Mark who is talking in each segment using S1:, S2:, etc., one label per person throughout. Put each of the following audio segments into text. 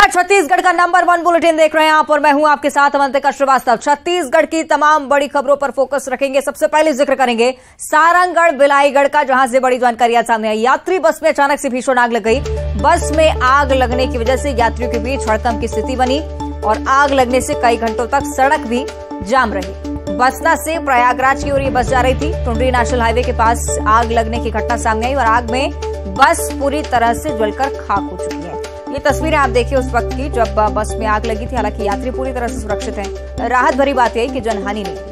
S1: छत्तीसगढ़ का number 1 bulletin देख रहे हैं आप और मैं हूं आपके साथ अवंतिका श्रीवास्तव। छत्तीसगढ़ की तमाम बड़ी खबरों पर फोकस रखेंगे। सबसे पहले जिक्र करेंगे सारंगगढ़ बिलाईगढ़ का, जहां से बड़ी जानकारी सामने आई। यात्री बस में अचानक से भीषण आग लग गई। बस में आग लगने की वजह से यात्रियों के बीच हड़कंप की स्थिति बनी और आग लगने से कई घंटों तक सड़क भी जाम रही। बसना से प्रयागराज की ओर ये बस जा रही थी। टुंडरी नेशनल हाईवे के पास आग लगने की घटना सामने आई और आग में बस पूरी तरह से जलकर खाक हो चुकी है। ये तस्वीरें आप देखिए उस वक्त की जब बस में आग लगी थी। हालांकि यात्री पूरी तरह से सुरक्षित हैं। राहत भरी बात यह कि जनहानि नहीं हुई।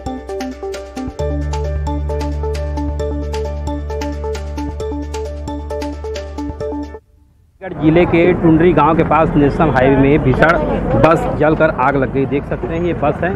S2: जिले के टुंडरी गांव के पास नेशनल हाईवे में भीषण बस जलकर आग लग गई। देख सकते हैं ये बस है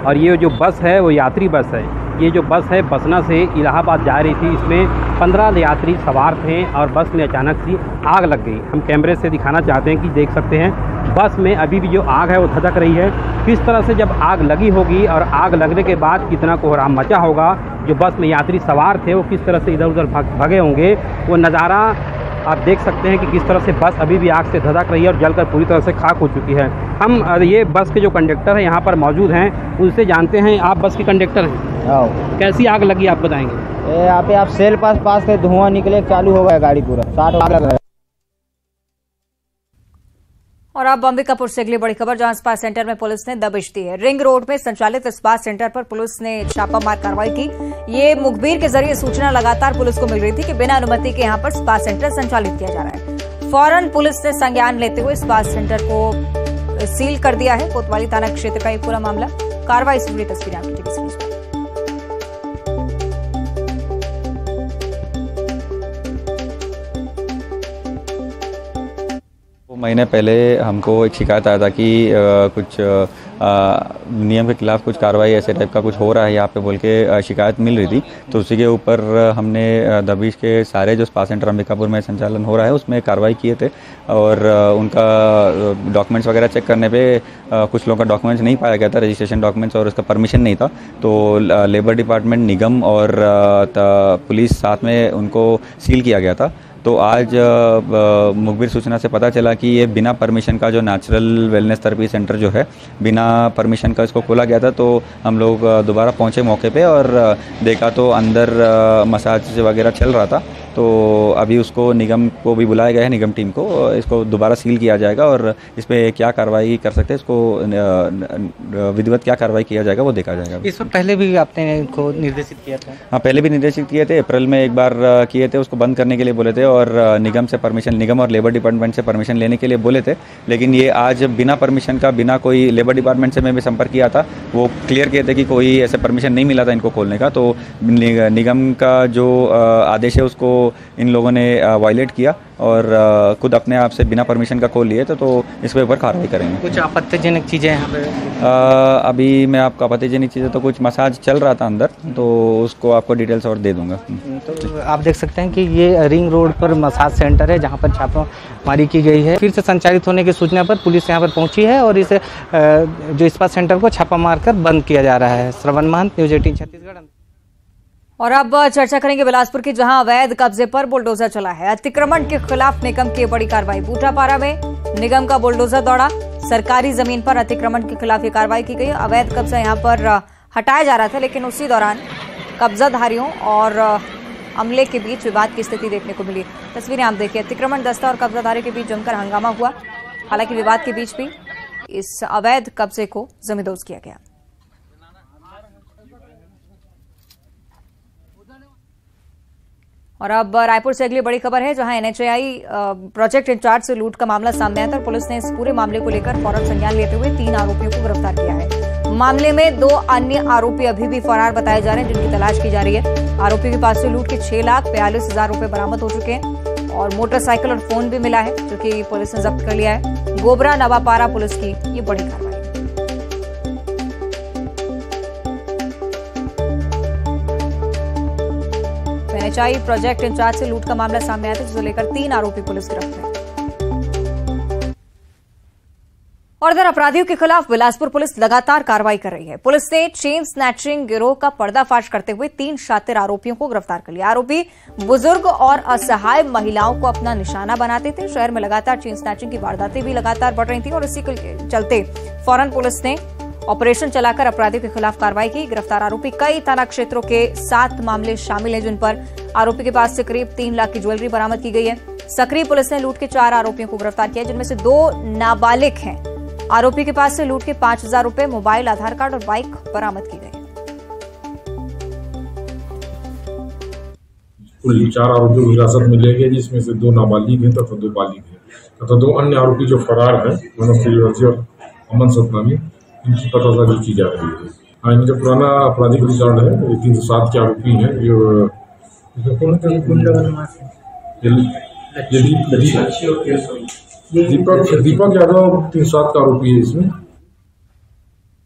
S2: और ये जो बस है वो यात्री बस है। ये जो बस है बसना से इलाहाबाद जा रही थी। इसमें 15 यात्री सवार थे और बस में अचानक सी आग लग गई। हम कैमरे से दिखाना चाहते हैं कि देख सकते हैं बस में अभी भी जो आग है वो धधक रही है। किस तरह से जब आग लगी होगी और आग लगने के बाद कितना कोहराम मचा होगा, जो बस में यात्री सवार थे वो किस तरह से इधर उधर भागे होंगे, वो नज़ारा आप देख सकते हैं कि किस तरह से बस अभी भी आग से धधक रही है और जलकर पूरी तरह से खाक हो चुकी है। हम ये बस के जो कंडक्टर हैं यहाँ पर मौजूद हैं, उनसे जानते हैं। आप बस के कंडक्टर हैं, कैसी आग लगी आप बताएंगे?
S3: यहाँ पे आप सेल पास के धुआं निकले चालू हो गया गाड़ी पूरा 60 आग लग रहा है।
S1: और अब अंबिकापुर से अगली बड़ी खबर, जहां स्पा सेंटर में पुलिस ने दबिश दी है। रिंग रोड में संचालित स्पा सेंटर पर पुलिस ने छापामार कार्रवाई की। ये मुखबिर के जरिए सूचना लगातार पुलिस को मिल रही थी कि बिना अनुमति के यहां पर स्पा सेंटर संचालित किया जा रहा है। फौरन पुलिस ने संज्ञान लेते हुए स्पा सेंटर को सील कर दिया है। कोतवाली थाना क्षेत्र का ये पूरा मामला। कार्रवाई से जुड़ी तस्वीरें आपकी टीवी स्क्रीन पर।
S4: महीने पहले हमको एक शिकायत आया था कि कुछ नियम के खिलाफ कुछ कार्रवाई ऐसे टाइप का कुछ हो रहा है यहाँ पे बोल के शिकायत मिल रही थी। तो उसी के ऊपर हमने दबिश के सारे जो स्पा सेंटर अंबिकापुर में संचालन हो रहा है उसमें कार्रवाई किए थे और उनका डॉक्यूमेंट्स वगैरह चेक करने पे कुछ लोगों का डॉक्यूमेंट्स नहीं पाया गया था, रजिस्ट्रेशन डॉक्यूमेंट्स, और उसका परमिशन नहीं था। तो लेबर डिपार्टमेंट, निगम और पुलिस साथ में उनको सील किया गया था। तो आज मुखबिर सूचना से पता चला कि ये बिना परमिशन का जो नेचुरल वेलनेस थेरेपी सेंटर जो है, बिना परमिशन का इसको खोला गया था। तो हम लोग दोबारा पहुंचे मौके पे और देखा तो अंदर मसाज वगैरह चल रहा था। तो अभी उसको निगम को भी बुलाया गया है, निगम टीम को। इसको दोबारा सील किया जाएगा और इस पर क्या कार्रवाई कर सकते हैं, इसको विधिवत क्या कार्रवाई किया जाएगा वो देखा जाएगा।
S5: इस पर पहले भी आपने इनको निर्देशित किया था?
S4: हाँ, पहले भी निर्देशित किए थे। अप्रैल में एक बार किए थे, उसको बंद करने के लिए बोले थे और निगम से परमिशन, निगम और लेबर डिपार्टमेंट से परमिशन लेने के लिए बोले थे। लेकिन ये आज बिना परमिशन का, बिना कोई, लेबर डिपार्टमेंट से मैं भी संपर्क किया था, वो क्लियर किए थे कि कोई ऐसे परमिशन नहीं मिला था इनको खोलने का। तो निगम का जो आदेश है उसको इन लोगों ने वायलेट किया और खुद अपने आप से बिना परमिशन का खोल लिए थे। तो इसके ऊपर कार्रवाई करेंगे।
S5: कुछ आपत्तिजनक चीज़ें यहाँ पे?
S4: अभी मैं आपको आपत्तिजनक चीज़ें तो कुछ मसाज चल रहा था अंदर, तो उसको आपको डिटेल्स और दे दूंगा।
S5: तो आप देख सकते हैं कि ये रिंग रोड पर मसाज सेंटर है जहाँ पर छापामारी की गई है। फिर से संचालित होने की सूचना पर पुलिस यहाँ पर पहुँची है और इस जो स्पा सेंटर को छापा मारकर बंद किया जा रहा है। श्रवण महंत, न्यूज़ 18 छत्तीसगढ़।
S1: और अब चर्चा करेंगे बिलासपुर की, जहां अवैध कब्जे पर बुलडोजर चला है। अतिक्रमण के खिलाफ निगम की बड़ी कार्रवाई। बूटापारा में निगम का बुलडोजर दौड़ा। सरकारी जमीन पर अतिक्रमण के खिलाफ ये कार्रवाई की गई। अवैध कब्जा यहां पर हटाया जा रहा था, लेकिन उसी दौरान कब्जाधारियों और अमले के बीच विवाद की स्थिति देखने को मिली। तस्वीरें आप देखिए। अतिक्रमण दस्ता और कब्जाधारी के बीच जमकर हंगामा हुआ। हालांकि विवाद के बीच भी इस अवैध कब्जे को जमींदोज किया गया। और अब रायपुर से अगली बड़ी खबर है, जहां एनएचएआई प्रोजेक्ट इंचार्ज से लूट का मामला सामने आया था। पुलिस ने इस पूरे मामले को लेकर फौरन संज्ञान लेते हुए 3 आरोपियों को गिरफ्तार किया है। मामले में 2 अन्य आरोपी अभी भी फरार बताए जा रहे हैं, जिनकी तलाश की जा रही है। आरोपी के पास से लूट के 6,42,000 रुपए बरामद हो चुके हैं और मोटरसाइकिल और फोन भी मिला है, जो कि पुलिस ने जब्त कर लिया है। गोबरा नवापारा पुलिस की ये बड़ी कार्रवाई। एनएचएआई प्रोजेक्ट इंचार्ज से लूट का मामला सामने आया था, जिसे लेकर 3 आरोपी पुलिस गिरफ्तार है। और इधर अपराधियों के खिलाफ बिलासपुर पुलिस लगातार कार्रवाई कर रही है। पुलिस ने चेन स्नैचिंग गिरोह का पर्दाफाश करते हुए 3 शातिर आरोपियों को गिरफ्तार कर लिया। आरोपी बुजुर्ग और असहाय महिलाओं को अपना निशाना बनाते थे। शहर में लगातार चेन स्नैचिंग की वारदातें भी लगातार बढ़ रही थी और इसी के चलते फौरन पुलिस ने ऑपरेशन चलाकर अपराधियों के खिलाफ कार्रवाई की। गिरफ्तार आरोपी कई थाना क्षेत्रों के 7 मामले शामिल हैं, जिन पर आरोपी के पास से करीब 3 लाख की ज्वेलरी बरामद की गई है। सक्रिय पुलिस ने लूट के 4 आरोपियों को गिरफ्तार किया, जिनमें से 2 नाबालिग हैं। आरोपी के पास से लूट के 5,000 रुपए, मोबाइल, आधार कार्ड और बाइक बरामद की गई।
S6: कुल 4 आरोपियों को हिरासत में लिए गए, जिसमें से 2 नाबालिग हैं तथा 2 बालिग हैं तथा 2 अन्य आरोपी जो फरार हैं, मनोज सूर्यवंशी और अमन सतनामी, इनकी पतासाजी की जा रही है। हाँ, इनका पुराना आपराधिक रिकॉर्ड है। 307 के आरोपी हैं। जो दीपक यादव 307 का आरोपी है इसमें।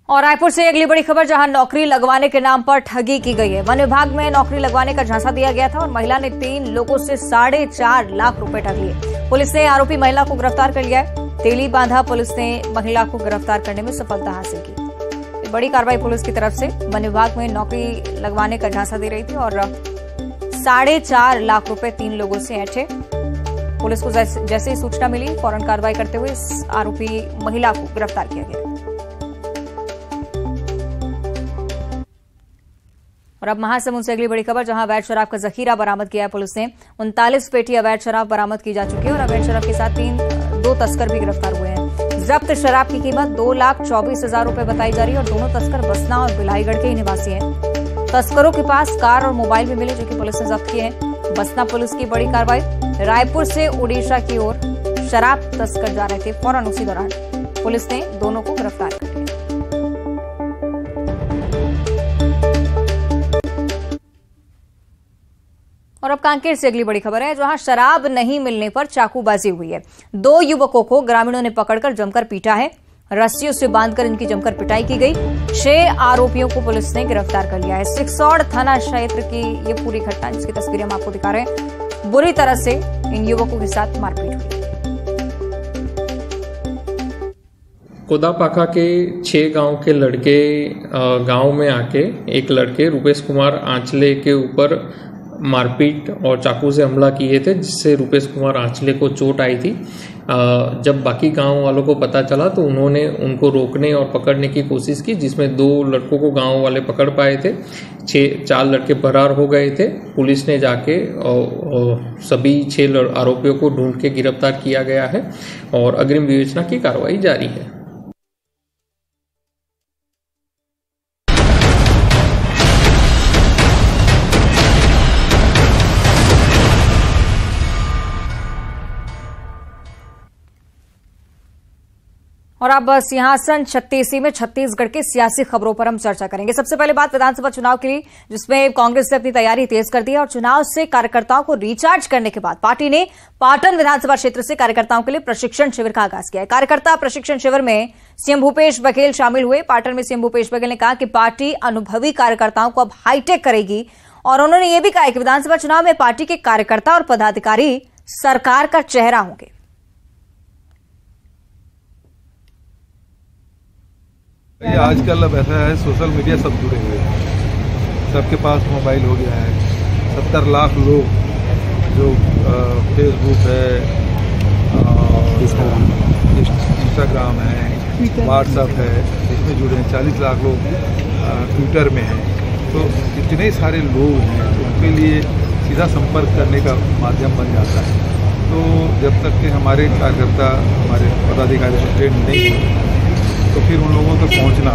S1: और रायपुर से अगली बड़ी खबर, जहां नौकरी लगवाने के नाम पर ठगी की गई है। वन विभाग में नौकरी लगवाने का झांसा दिया गया था और महिला ने 3 लोगों से 4.5 लाख रुपए ठग लिए। पुलिस ने आरोपी महिला को गिरफ्तार कर लिया है। तेली बांधा पुलिस ने महिला को गिरफ्तार करने में सफलता हासिल की। बड़ी कार्रवाई पुलिस की तरफ से। वन विभाग में नौकरी लगवाने का झांसा दे रही थी और 4.5 लाख रुपए 3 लोगों से ऐंठे। पुलिस को जैसे ही सूचना मिली, फौरन कार्रवाई करते हुए इस आरोपी महिला को गिरफ्तार किया गया। और अब महासमुंद से अगली बड़ी खबर, जहां अवैध शराब का जखीरा बरामद किया है पुलिस ने। 39 पेटी अवैध शराब बरामद की जा चुकी है और अवैध शराब के साथ 2 तस्कर भी गिरफ्तार हुए हैं। जब्त शराब की कीमत 2,24,000 रुपए बताई जा रही है और दोनों तस्कर बसना और बिलाईगढ़ के ही निवासी हैं। तस्करों के पास कार और मोबाइल भी मिले, जो कि पुलिस ने जब्त किए हैं। बसना पुलिस की बड़ी कार्रवाई। रायपुर से उड़ीसा की ओर शराब तस्कर जा रहे थे। फौरन उसी दौरान पुलिस ने दोनों को गिरफ्तार कर लिया। और अब कांकेर से अगली बड़ी खबर है, जहां शराब नहीं मिलने पर चाकूबाजी हुई है। 2 युवकों को ग्रामीणों ने पकड़कर जमकर पीटा है। रस्सियों से बांधकर इनकी जमकर पिटाई की गई। 6 आरोपियों को पुलिस ने गिरफ्तार कर लिया है। सिकसौड़ थाना क्षेत्र की ये पूरी घटना, जिसकी तस्वीरें हम आपको दिखा रहे हैं। बुरी तरह से इन युवकों के साथ मारपीट हुई।
S7: कोदापाका के 6 गांव के लड़के गांव में आके एक लड़के रूपेश कुमार आंचले के ऊपर मारपीट और चाकू से हमला किए थे, जिससे रूपेश कुमार आंचले को चोट आई थी। जब बाकी गांव वालों को पता चला तो उन्होंने उनको रोकने और पकड़ने की कोशिश की, जिसमें 2 लड़कों को गांव वाले पकड़ पाए थे। 4 लड़के फरार हो गए थे। पुलिस ने जाके सभी 6 आरोपियों को ढूंढ के गिरफ्तार किया गया है और अग्रिम विवेचना की कार्रवाई जारी है।
S1: और अब सिंहासन 36 में छत्तीसगढ़ के सियासी खबरों पर हम चर्चा करेंगे। सबसे पहले बात विधानसभा चुनाव की, जिसमें कांग्रेस ने अपनी तैयारी तेज कर दी है और चुनाव से कार्यकर्ताओं को रिचार्ज करने के बाद पार्टी ने पाटन विधानसभा क्षेत्र से कार्यकर्ताओं के लिए प्रशिक्षण शिविर का आगाज किया है। कार्यकर्ता प्रशिक्षण शिविर में सीएम भूपेश बघेल शामिल हुए। पाटन में सीएम भूपेश बघेल ने कहा कि पार्टी अनुभवी कार्यकर्ताओं को अब हाईटेक करेगी और उन्होंने यह भी कहा कि विधानसभा चुनाव में पार्टी के कार्यकर्ता और पदाधिकारी सरकार का चेहरा होंगे।
S8: ये आजकल अब ऐसा है, सोशल मीडिया सब जुड़े हुए हैं, सबके पास मोबाइल हो गया है। 70 लाख लोग जो फेसबुक है, इंस्टाग्राम है, व्हाट्सएप है, इसमें जुड़े हैं। 40 लाख लोग ट्विटर में हैं। तो इतने सारे लोग हैं, उनके लिए सीधा संपर्क करने का माध्यम बन जाता है। तो जब तक कि हमारे कार्यकर्ता, हमारे पदाधिकारी ट्रेन नहीं हो तो फिर उन लोगों तक पहुंचना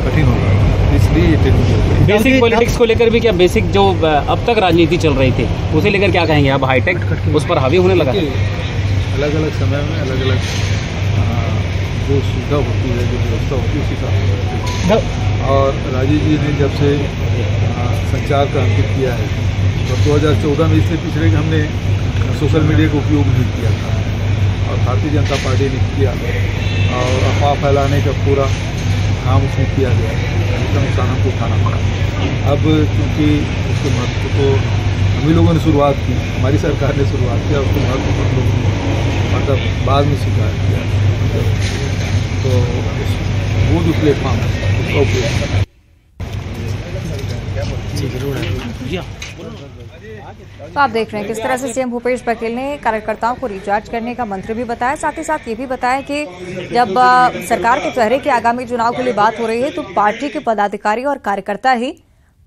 S8: कठिन होगा, इसलिए ये ट्रेनिंग।
S2: बेसिक पॉलिटिक्स को लेकर भी क्या, बेसिक जो अब तक राजनीति चल रही थी उसे लेकर क्या कहेंगे? अब हाईटेक उस पर हावी होने लगा।
S8: अलग अलग समय में अलग अलग जो सुविधा होती है, जो व्यवस्था होती है, उसी हिसाब से। और राजीव जी ने जब से संचार का अंकित किया है तो 2014 में, इससे पिछले हमने सोशल मीडिया का उपयोग नहीं किया था और भारतीय जनता पार्टी ने किया और अफवाह फैलाने का पूरा काम उसमें किया गया, इसका नुकसान हमको उठाना पड़ा। अब क्योंकि उसके महत्व को हम ही लोगों ने शुरुआत की, हमारी सरकार ने शुरुआत किया, उसके महत्व को लोगों ने मतलब बाद में स्वीकार किया। तो प्लेटफॉर्म है, उसका उपयोग।
S1: तो आप देख रहे हैं किस तरह से सीएम भूपेश बघेल ने कार्यकर्ताओं को रिचार्ज करने का मंत्र भी बताया, साथ ही साथ ये भी बताया कि जब सरकार के चेहरे के आगामी चुनाव के लिए बात हो रही है तो पार्टी के पदाधिकारी और कार्यकर्ता ही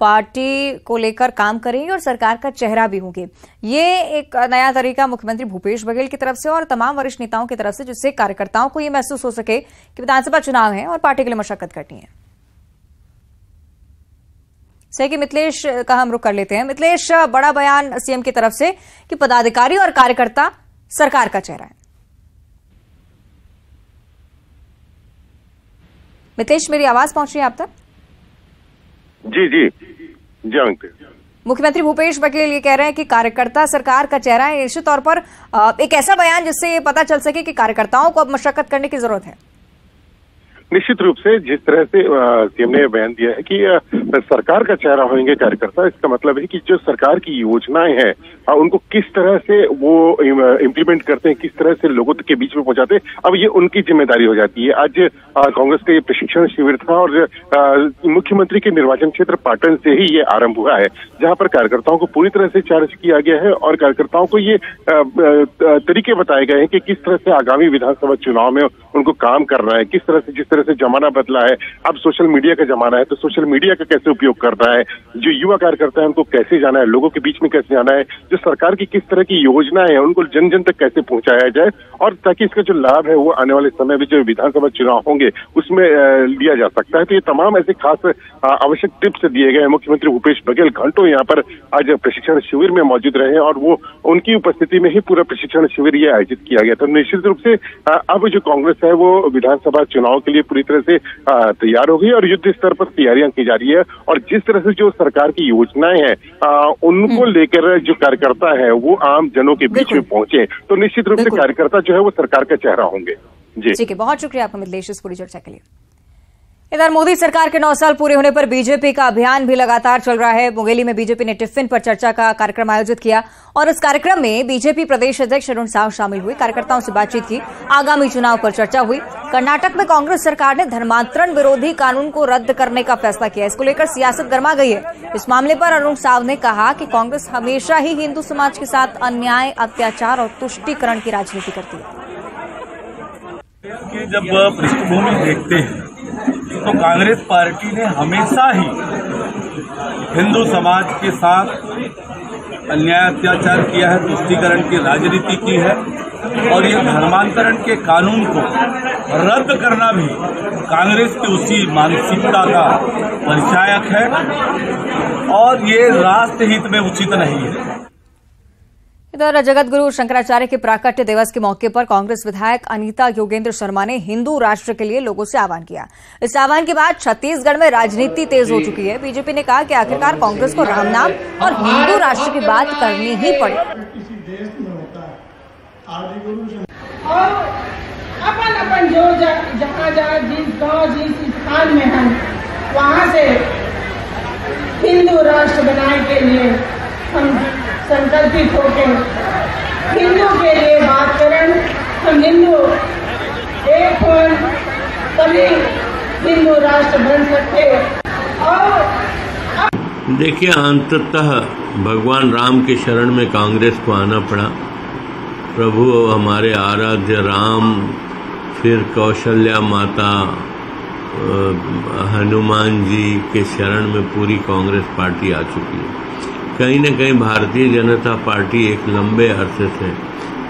S1: पार्टी को लेकर काम करेंगे और सरकार का चेहरा भी होंगे। ये एक नया तरीका मुख्यमंत्री भूपेश बघेल की तरफ से और तमाम वरिष्ठ नेताओं की तरफ से, जिससे कार्यकर्ताओं को ये महसूस हो सके कि विधानसभा चुनाव है और पार्टी के लिए मशक्कत करनी है। सही कि मिथिलेश का हम रुख कर लेते हैं। मिथिलेश, बड़ा बयान सीएम की तरफ से कि पदाधिकारी और कार्यकर्ता सरकार का चेहरा है। मिथिलेश, मेरी आवाज पहुंच रही है आप तक?
S9: जी जी जी अंकित,
S1: मुख्यमंत्री भूपेश बघेल ये कह रहे हैं कि कार्यकर्ता सरकार का चेहरा है। निश्चित तौर पर एक ऐसा बयान जिससे ये पता चल सके कि कार्यकर्ताओं को अब मशक्कत करने की जरूरत है।
S9: निश्चित रूप से जिस तरह से सीएम ने बयान दिया है कि सरकार का चेहरा होंगे कार्यकर्ता, इसका मतलब है कि जो सरकार की योजनाएं हैं उनको किस तरह से वो इम्प्लीमेंट करते हैं, किस तरह से लोगों के बीच में पहुंचाते हैं, अब ये उनकी जिम्मेदारी हो जाती है। आज कांग्रेस का ये प्रशिक्षण शिविर था और मुख्यमंत्री के निर्वाचन क्षेत्र पाटन से ही ये आरंभ हुआ है, जहां पर कार्यकर्ताओं को पूरी तरह से चार्ज किया गया है और कार्यकर्ताओं को ये तरीके बताए गए हैं कि किस तरह से आगामी विधानसभा चुनाव में उनको काम करना है, किस तरह से, जिस तरह से जमाना बदला है, अब सोशल मीडिया का जमाना है तो सोशल मीडिया का कैसे उपयोग करना है, जो युवा कार्यकर्ता है उनको कैसे जाना है, लोगों के बीच में कैसे जाना है, जो सरकार की किस तरह की योजनाएं हैं उनको जन जन तक कैसे पहुंचाया जाए, और ताकि इसका जो लाभ है वो आने वाले समय में जो विधानसभा चुनाव होंगे उसमें लिया जा सकता है। तो ये तमाम ऐसे खास आवश्यक टिप्स दिए गए हैं। मुख्यमंत्री भूपेश बघेल घंटों यहाँ पर आज प्रशिक्षण शिविर में मौजूद रहे और वो उनकी उपस्थिति में ही पूरा प्रशिक्षण शिविर ये आयोजित किया गया। तो निश्चित रूप से अब जो कांग्रेस है वो विधानसभा चुनाव के लिए पूरी तरह से तैयार हो गई और युद्ध स्तर पर तैयारियां की जा रही है, और जिस तरह से जो सरकार की योजनाएं हैं उनको लेकर जो कार्यकर्ता है वो आम जनों के बीच में पहुंचे, तो निश्चित रूप से कार्यकर्ता जो है वो सरकार का चेहरा होंगे। जी
S1: ठीक है, बहुत शुक्रिया आपका मिथिलेश इस पूरी चर्चा के लिए। इधर मोदी सरकार के 9 साल पूरे होने पर बीजेपी का अभियान भी लगातार चल रहा है। मुंगेली में बीजेपी ने टिफिन पर चर्चा का कार्यक्रम आयोजित किया और इस कार्यक्रम में बीजेपी प्रदेश अध्यक्ष अरुण साव शामिल हुए, कार्यकर्ताओं से बातचीत की, आगामी चुनाव पर चर्चा हुई। कर्नाटक में कांग्रेस सरकार ने धर्मांतरण विरोधी कानून को रद्द करने का फैसला किया, इसको लेकर सियासत गर्मा गई है। इस मामले पर अरुण साव ने कहा कि कांग्रेस हमेशा ही हिंदू समाज के साथ अन्याय, अत्याचार और तुष्टीकरण की राजनीति करती है।
S10: जब पृष्ठभूमि देखते हैं तो कांग्रेस पार्टी ने हमेशा ही हिंदू समाज के साथ अन्याय अत्याचार किया है, तुष्टीकरण की राजनीति की है, और ये धर्मांतरण के कानून को रद्द करना भी कांग्रेस की उसी मानसिकता का परिचायक है और ये राष्ट्र हित में उचित नहीं है।
S1: इधर जगतगुरु शंकराचार्य के प्राकट्य दिवस के मौके पर कांग्रेस विधायक अनीता योगेंद्र शर्मा ने हिंदू राष्ट्र के लिए लोगों से आह्वान किया। इस आह्वान के बाद छत्तीसगढ़ में राजनीति तेज हो चुकी है। बीजेपी ने कहा कि आखिरकार कांग्रेस को राम नाम और हिंदू राष्ट्र की बात करनी ही पड़े।
S11: और अपन जो जहाँ जिस गाँव जिस स्थान में हम वहाँ से हिंदू राष्ट्र बनाने के लिए हम संकल्पित होकर हिंदू के लिए बात करें। हम हिंदू एक हो तभी हिंदू राष्ट्र बन सकते। और
S12: देखिए, अंततः भगवान राम के शरण में कांग्रेस को आना पड़ा। प्रभु हमारे आराध्य राम, फिर कौशल्या माता, हनुमान जी के शरण में पूरी कांग्रेस पार्टी आ चुकी है। कहीं न कहीं भारतीय जनता पार्टी एक लंबे अरसे से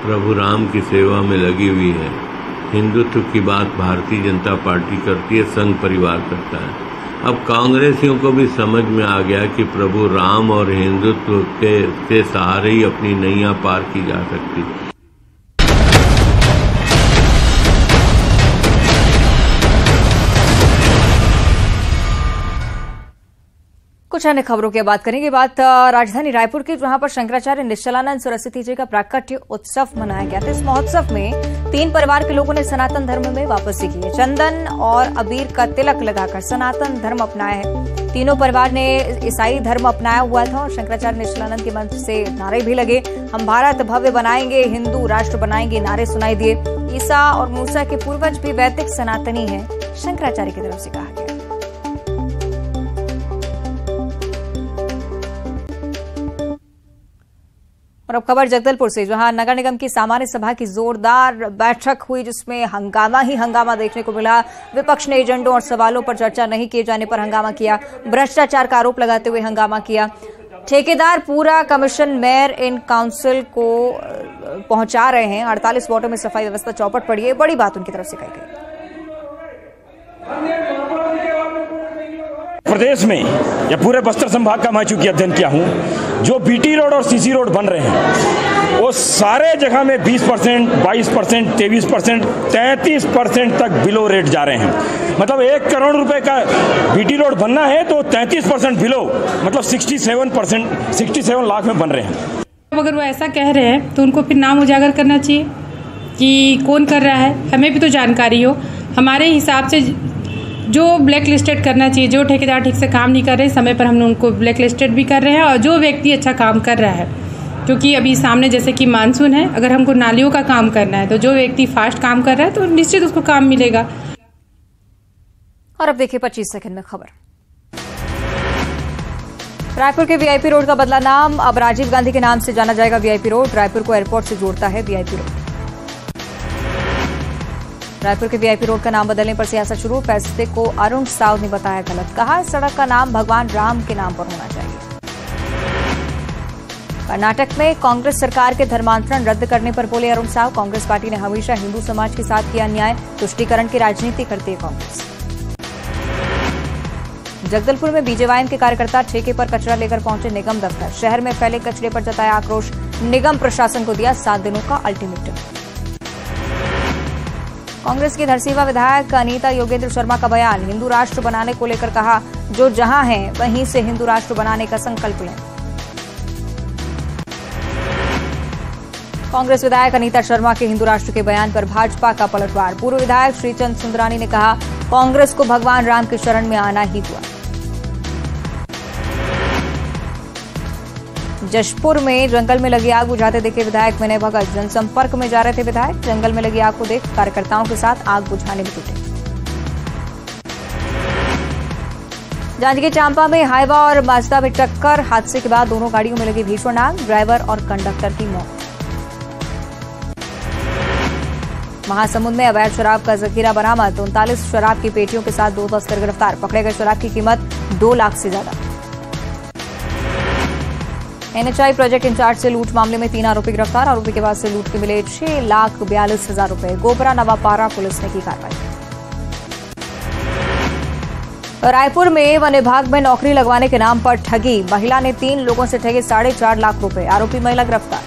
S12: प्रभु राम की सेवा में लगी हुई है। हिंदुत्व की बात भारतीय जनता पार्टी करती है, संघ परिवार करता है। अब कांग्रेसियों को भी समझ में आ गया कि प्रभु राम और हिंदुत्व के सहारे ही अपनी नैया पार की जा सकती।
S1: कुछ अन्य खबरों की बात करेंगे। बात राजधानी रायपुर की, जहां पर शंकराचार्य निश्चलानंद सरस्वती जी का प्राकट्य उत्सव मनाया गया था। इस महोत्सव में 3 परिवार के लोगों ने सनातन धर्म में वापसी की है। चंदन और अबीर का तिलक लगाकर सनातन धर्म अपनाया है। तीनों परिवार ने ईसाई धर्म अपनाया हुआ था और शंकराचार्य निश्चलानंद के मंच से नारे भी लगे। हम भारत भव्य बनाएंगे, हिंदू राष्ट्र बनाएंगे, नारे सुनाई दिए। ईसा और मूसा के पूर्वज भी वैदिक सनातनी हैं। शंकराचार्य की तरफ से कहा गया। और अब खबर जगदलपुर से, जहां नगर निगम की सामान्य सभा की जोरदार बैठक हुई, जिसमें हंगामा ही हंगामा देखने को मिला। विपक्ष ने एजेंडों और सवालों पर चर्चा नहीं किए जाने पर हंगामा किया, भ्रष्टाचार का आरोप लगाते हुए हंगामा किया। ठेकेदार पूरा कमीशन मेयर इन काउंसिल को पहुंचा रहे हैं। 48 वार्डों में सफाई व्यवस्था चौपट पड़ी है, बड़ी बात उनकी तरफ से कही गई।
S13: प्रदेश में या पूरे बस्तर संभाग का मैं चूंकि अध्ययन किया हूं, जो बीटी रोड और सीसी रोड बन रहे हैं वो सारे जगह में 20%, 22%, 23%, 33% तक बिलो रेट जा रहे हैं। मतलब 1 करोड़ रुपए का बीटी रोड बनना है तो 33% बिलो, मतलब 67 लाख में बन रहे हैं।
S14: अगर वो ऐसा कह रहे हैं तो उनको फिर नाम उजागर करना चाहिए कि कौन कर रहा है, हमें भी तो जानकारी हो। हमारे हिसाब से जो ब्लैक लिस्टेड करना चाहिए, जो ठेकेदार ठीक से काम नहीं कर रहे समय पर हम उनको ब्लैक लिस्टेड भी कर रहे हैं, और जो व्यक्ति अच्छा काम कर रहा है, क्योंकि अभी सामने जैसे कि मानसून है, अगर हमको नालियों का काम करना है तो जो व्यक्ति फास्ट काम कर रहा है तो निश्चित उसको काम मिलेगा।
S1: और अब देखिए 25 सेकंड में खबर। रायपुर के वीआईपी रोड का बदला नाम, अब राजीव गांधी के नाम से जाना जाएगा वीआईपी रोड। रायपुर को एयरपोर्ट से जोड़ता है वीआईपी रोड। रायपुर के वीआईपी रोड का नाम बदलने पर सियासत शुरू। फैसले को अरुण साव ने बताया गलत, कहा सड़क का नाम भगवान राम के नाम पर होना चाहिए। कर्नाटक में कांग्रेस सरकार के धर्मांतरण रद्द करने पर बोले अरुण साव, कांग्रेस पार्टी ने हमेशा हिंदू समाज के साथ किया अन्याय, तुष्टीकरण की राजनीति करती है कांग्रेस। जगदलपुर में बीजेवाईएम के कार्यकर्ता ठेके पर कचरा लेकर पहुंचे निगम दफ्तर। शहर में फैले कचरे पर जताया आक्रोश, निगम प्रशासन को दिया 7 दिनों का अल्टीमेटम। कांग्रेस की धरसीवा विधायक अनीता योगेंद्र शर्मा का बयान, हिंदू राष्ट्र बनाने को लेकर कहा, जो जहां है वहीं से हिंदू राष्ट्र बनाने का संकल्प लें। कांग्रेस विधायक अनीता शर्मा के हिंदू राष्ट्र के बयान पर भाजपा का पलटवार। पूर्व विधायक श्रीचंद सुंदरानी ने कहा, कांग्रेस को भगवान राम के शरण में आना ही हुआ। जशपुर में जंगल में लगी आग बुझाते देखे विधायक विनय भगत। जनसंपर्क में जा रहे थे विधायक, जंगल में लगी आग को देख कार्यकर्ताओं के साथ आग बुझाने में जुटे। जांजगीर चांपा में हाइवा और माजदा में टक्कर, हादसे के बाद दोनों गाड़ियों में लगी भीषण आग, ड्राइवर और कंडक्टर की मौत। महासमुंद में अवैध शराब का जखीरा बरामद, 39 शराब की पेटियों के साथ 2 तस्कर गिरफ्तार। पकड़े गए शराब की कीमत 2 लाख से ज्यादा। एनएचआई प्रोजेक्ट इंचार्ज से लूट मामले में 3 आरोपी गिरफ्तार। आरोपी के पास से लूट के मिले 6,42,000 रुपए। गोबरा नवापारा पुलिस ने की कार्रवाई। रायपुर में वन विभाग में नौकरी लगवाने के नाम पर ठगी, महिला ने 3 लोगों से ठगे 4.5 लाख रुपए। आरोपी महिला गिरफ्तार।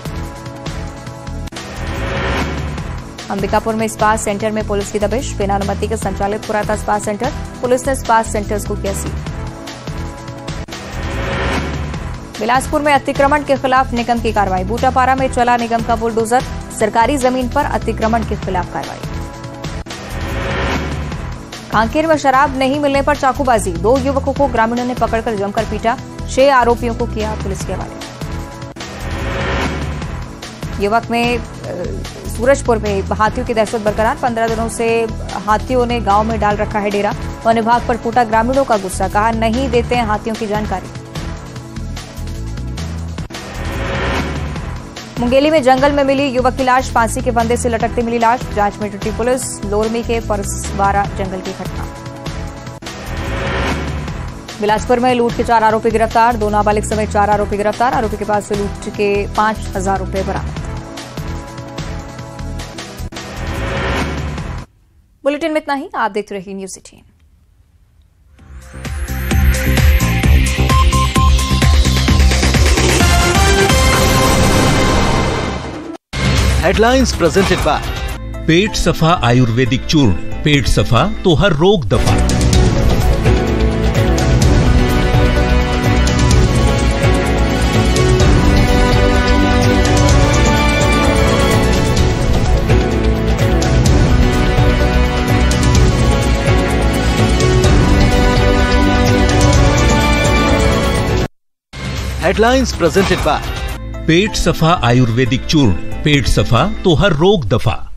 S1: अंबिकापुर में स्पा सेंटर में पुलिस की दबिश, बिना अनुमति के संचालित हो रहा था स्पा सेंटर, पुलिस ने स्पा सेंटर्स को किया सील। बिलासपुर में अतिक्रमण के खिलाफ निगम की कार्रवाई, बूटापारा में चला निगम का बुलडोजर, सरकारी जमीन पर अतिक्रमण के खिलाफ कार्रवाई। कांकेर में शराब नहीं मिलने पर चाकूबाजी, 2 युवकों को ग्रामीणों ने पकड़कर जमकर पीटा, 6 आरोपियों को किया पुलिस के हवाले। युवक में सूरजपुर में हाथियों की दहशत बरकरार, 15 दिनों से हाथियों ने गांव में डाल रखा है डेरा। वन विभाग पर फूटा ग्रामीणों का गुस्सा, कहा नहीं देते हैं हाथियों की जानकारी। मुंगेली में जंगल में मिली युवक की लाश, फांसी के फंदे से लटकती मिली लाश, जांच में जुटी पुलिस। लोरमी के परसवारा जंगल की घटना। बिलासपुर में लूट के 4 आरोपी गिरफ्तार, 2 नाबालिग समेत 4 आरोपी गिरफ्तार। आरोपी के पास से लूट के 5,000 रुपए बरामद। बुलेटिन में इतना ही, आप देखते रहिए न्यूज़ 18।
S15: हेडलाइंस प्रेजेंटेड बाय पेट सफा आयुर्वेदिक चूर्ण, पेट सफा तो हर रोग दफा। हेडलाइंस प्रेजेंटेड बाय पेट सफा आयुर्वेदिक चूर्ण, पेट सफा तो हर रोग दफा।